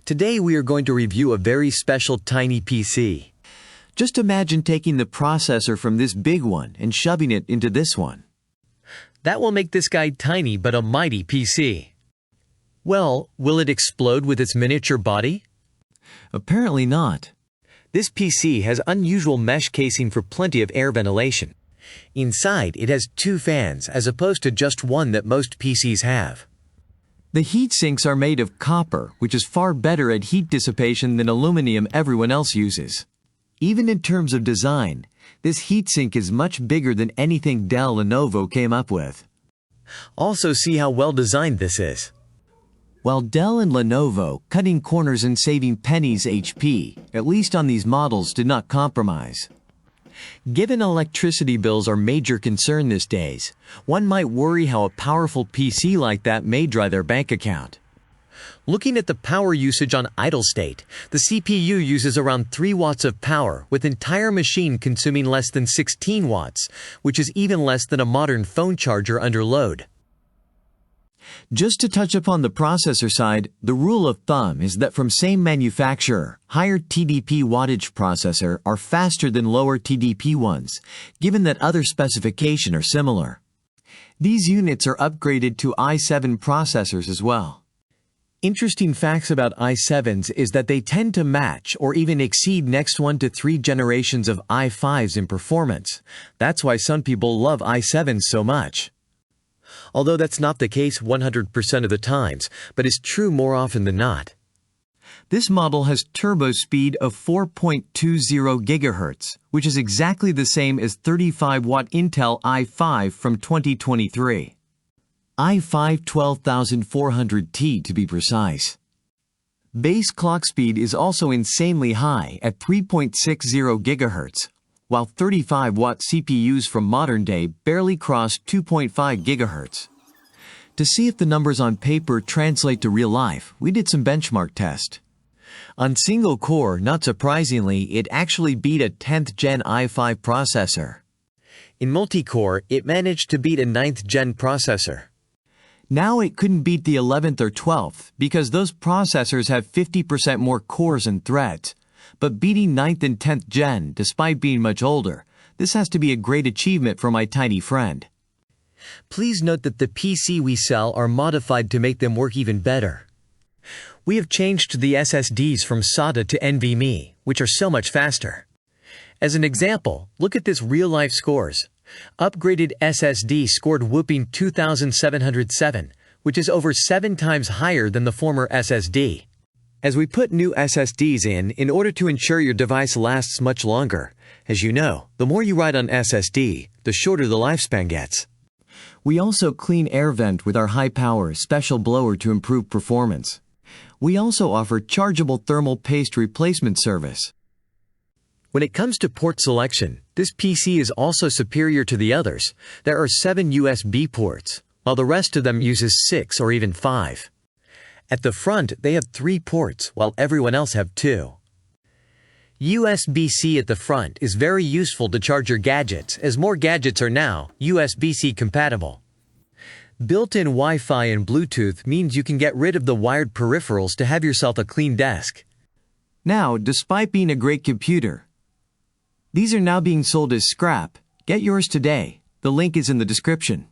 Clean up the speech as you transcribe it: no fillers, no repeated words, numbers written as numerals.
Today we are going to review a very special tiny PC. Just imagine taking the processor from this big one and shoving it into this one. That will make this guy tiny but a mighty PC. Well, will it explode with its miniature body? Apparently not. This PC has unusual mesh casing for plenty of air ventilation. Inside, it has 2 fans as opposed to just one that most PCs have. The heat sinks are made of copper, which is far better at heat dissipation than aluminum everyone else uses. Even in terms of design, this heatsink is much bigger than anything Dell and Lenovo came up with. Also, see how well designed this is. While Dell and Lenovo, cutting corners and saving pennies HP, at least on these models, did not compromise. Given electricity bills are a major concern these days, one might worry how a powerful PC like that may dry their bank account. Looking at the power usage on idle state, the CPU uses around 3 watts of power, with entire machine consuming less than 16 watts, which is even less than a modern phone charger under load. Just to touch upon the processor side, the rule of thumb is that from same manufacturer, higher TDP wattage processor are faster than lower TDP ones, given that other specifications are similar. These units are upgraded to i7 processors as well. Interesting facts about i7s is that they tend to match or even exceed next 1 to 3 generations of i5s in performance. That's why some people love i7s so much. Although that's not the case 100% of the times, but is true more often than not. This model has turbo speed of 4.20 GHz, which is exactly the same as 35-watt Intel i5 from 2023. i5 12400T to be precise. Base clock speed is also insanely high at 3.60 GHz, while 35-watt CPUs from modern day barely cross 2.5 GHz. To see if the numbers on paper translate to real life, we did some benchmark tests. On single core, not surprisingly, it actually beat a 10th gen i5 processor. In multi-core, it managed to beat a 9th gen processor. Now it couldn't beat the 11th or 12th because those processors have 50% more cores and threads. But beating 9th and 10th gen, despite being much older, this has to be a great achievement for my tiny friend. Please note that the PC we sell are modified to make them work even better. We have changed the SSDs from SATA to NVMe, which are so much faster. As an example, look at this real-life scores. Upgraded SSD scored whopping 2,707, which is over 7 times higher than the former SSD. As we put new SSDs in order to ensure your device lasts much longer. As you know, the more you write on SSD, the shorter the lifespan gets. We also clean air vent with our high-power special blower to improve performance. We also offer chargeable thermal paste replacement service. When it comes to port selection, this PC is also superior to the others. There are 7 USB ports, while the rest of them uses 6 or even 5. At the front, they have 3 ports, while everyone else have 2. USB-C at the front is very useful to charge your gadgets, as more gadgets are now USB-C compatible. Built-in Wi-Fi and Bluetooth means you can get rid of the wired peripherals to have yourself a clean desk. Now, despite being a great computer, these are now being sold as scrap. Get yours today. The link is in the description.